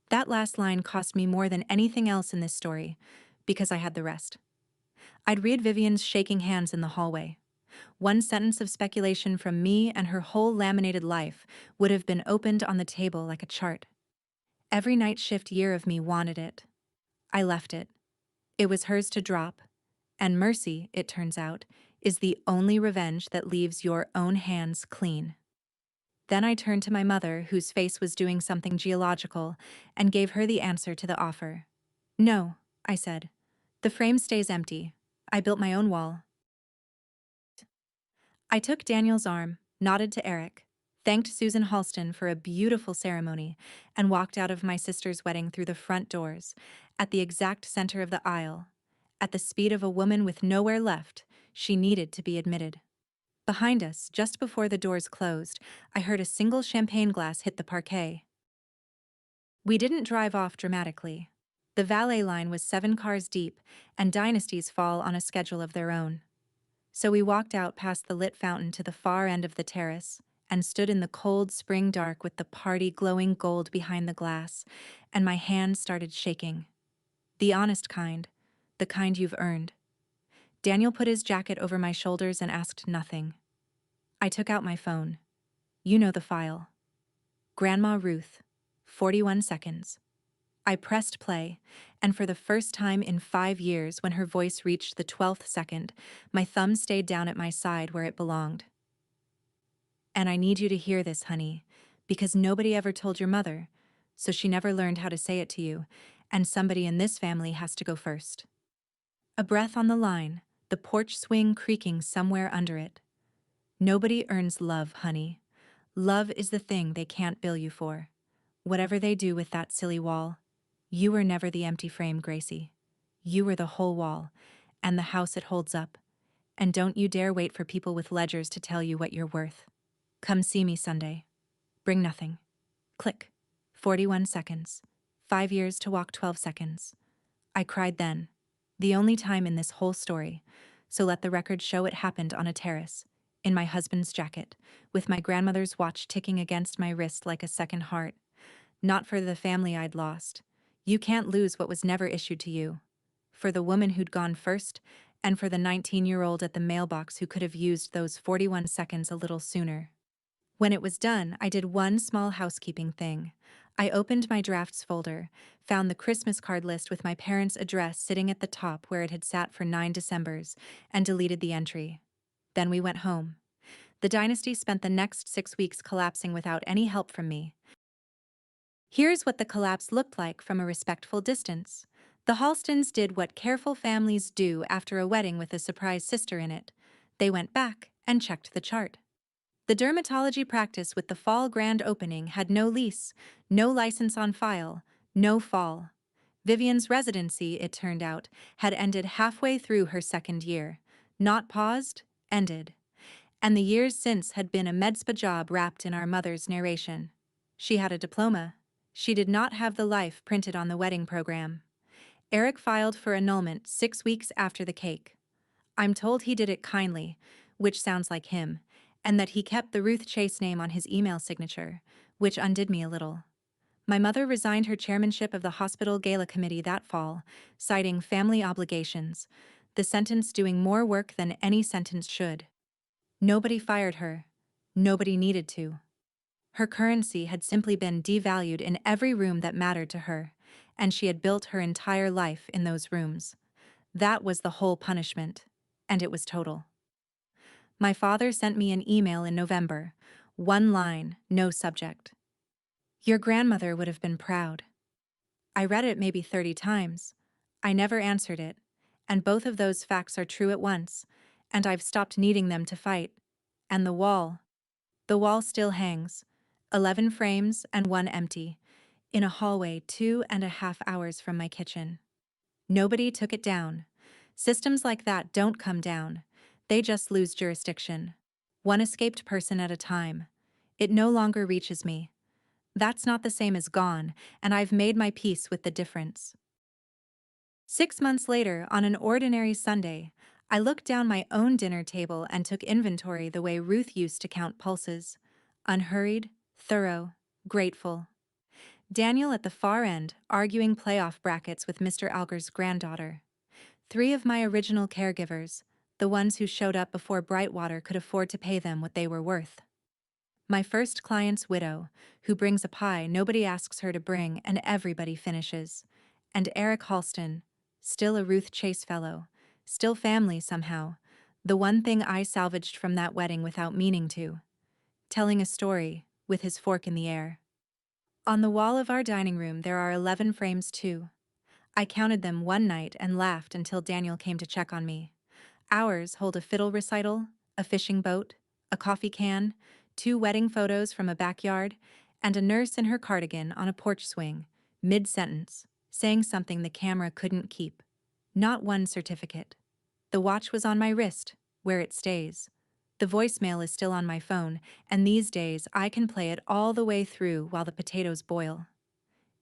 That last line cost me more than anything else in this story, because I had the rest. I'd read Vivian's shaking hands in the hallway. One sentence of speculation from me and her whole laminated life would have been opened on the table like a chart. Every night shift year of me wanted it. I left it. It was hers to drop, and mercy, it turns out, is the only revenge that leaves your own hands clean. Then I turned to my mother, whose face was doing something geological, and gave her the answer to the offer. No, I said. The frame stays empty. I built my own wall. I took Daniel's arm, nodded to Eric, thanked Susan Halston for a beautiful ceremony, and walked out of my sister's wedding through the front doors, at the exact center of the aisle. At the speed of a woman with nowhere left, she needed to be admitted. Behind us, just before the doors closed, I heard a single champagne glass hit the parquet. We didn't drive off dramatically. The valet line was 7 cars deep, and dynasties fall on a schedule of their own. So we walked out past the lit fountain to the far end of the terrace, and stood in the cold spring dark with the party glowing gold behind the glass, and my hands started shaking. The honest kind, the kind you've earned. Daniel put his jacket over my shoulders and asked nothing. I took out my phone. You know the file. Grandma Ruth, 41 seconds. I pressed play, and for the first time in 5 years, when her voice reached the 12th second, my thumb stayed down at my side where it belonged. And I need you to hear this, honey, because nobody ever told your mother, so she never learned how to say it to you, and somebody in this family has to go first. A breath on the line, the porch swing creaking somewhere under it. Nobody earns love, honey. Love is the thing they can't bill you for. Whatever they do with that silly wall, you were never the empty frame, Gracie. You were the whole wall, and the house it holds up. And don't you dare wait for people with ledgers to tell you what you're worth. Come see me Sunday. Bring nothing. Click. 41 seconds. 5 years to walk 12 seconds. I cried then. The only time in this whole story, so let the record show it happened on a terrace, in my husband's jacket, with my grandmother's watch ticking against my wrist like a second heart. Not for the family I'd lost. You can't lose what was never issued to you. For the woman who'd gone first, and for the 19-year-old at the mailbox who could have used those 41 seconds a little sooner. When it was done, I did one small housekeeping thing. I opened my drafts folder, found the Christmas card list with my parents' address sitting at the top where it had sat for 9 Decembers, and deleted the entry. Then we went home. The dynasty spent the next 6 weeks collapsing without any help from me. Here's what the collapse looked like from a respectful distance. The Halstons did what careful families do after a wedding with a surprise sister in it. They went back and checked the chart. The dermatology practice with the fall grand opening had no lease, no license on file, no fall. Vivian's residency, it turned out, had ended halfway through her 2nd year. Not paused, ended. And the years since had been a med spa job wrapped in our mother's narration. She had a diploma. She did not have the life printed on the wedding program. Eric filed for annulment 6 weeks after the cake. I'm told he did it kindly, which sounds like him, and that he kept the Ruth Chase name on his email signature, which undid me a little. My mother resigned her chairmanship of the hospital gala committee that fall, citing family obligations, the sentence doing more work than any sentence should. Nobody fired her. Nobody needed to. Her currency had simply been devalued in every room that mattered to her, and she had built her entire life in those rooms. That was the whole punishment, and it was total. My father sent me an email in November. 1 line, no subject. Your grandmother would have been proud. I read it maybe 30 times. I never answered it, and both of those facts are true at once, and I've stopped needing them to fight. And the wall. The wall still hangs. 11 frames and one empty, in a hallway 2.5 hours from my kitchen. Nobody took it down. Systems like that don't come down. They just lose jurisdiction. One escaped person at a time. It no longer reaches me. That's not the same as gone, and I've made my peace with the difference. 6 months later, on an ordinary Sunday, I looked down my own dinner table and took inventory the way Ruth used to count pulses. Unhurried, thorough, grateful. Daniel at the far end, arguing playoff brackets with Mr. Alger's granddaughter. 3 of my original caregivers, the ones who showed up before Brightwater could afford to pay them what they were worth. My first client's widow, who brings a pie nobody asks her to bring and everybody finishes. And Eric Halston, still a Ruth Chase Fellow, still family somehow, the one thing I salvaged from that wedding without meaning to. Telling a story, with his fork in the air. On the wall of our dining room there are 11 frames too. I counted them one night and laughed until Daniel came to check on me. Ours hold a fiddle recital, a fishing boat, a coffee can, 2 wedding photos from a backyard, and a nurse in her cardigan on a porch swing, mid-sentence, saying something the camera couldn't keep. Not one certificate. The watch was on my wrist, where it stays. The voicemail is still on my phone, and these days I can play it all the way through while the potatoes boil.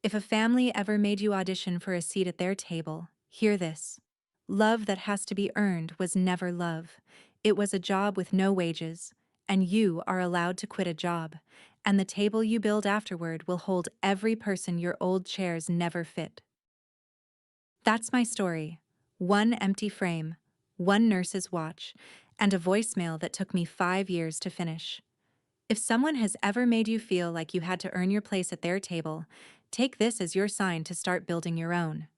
If a family ever made you audition for a seat at their table, hear this. Love that has to be earned was never love. It was a job with no wages, and you are allowed to quit a job, and the table you build afterward will hold every person your old chairs never fit. That's my story. 1 empty frame, 1 nurse's watch, and a voicemail that took me 5 years to finish. If someone has ever made you feel like you had to earn your place at their table, take this as your sign to start building your own.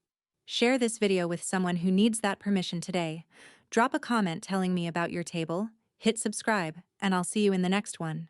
Share this video with someone who needs that permission today. Drop a comment telling me about your table, hit subscribe, and I'll see you in the next one.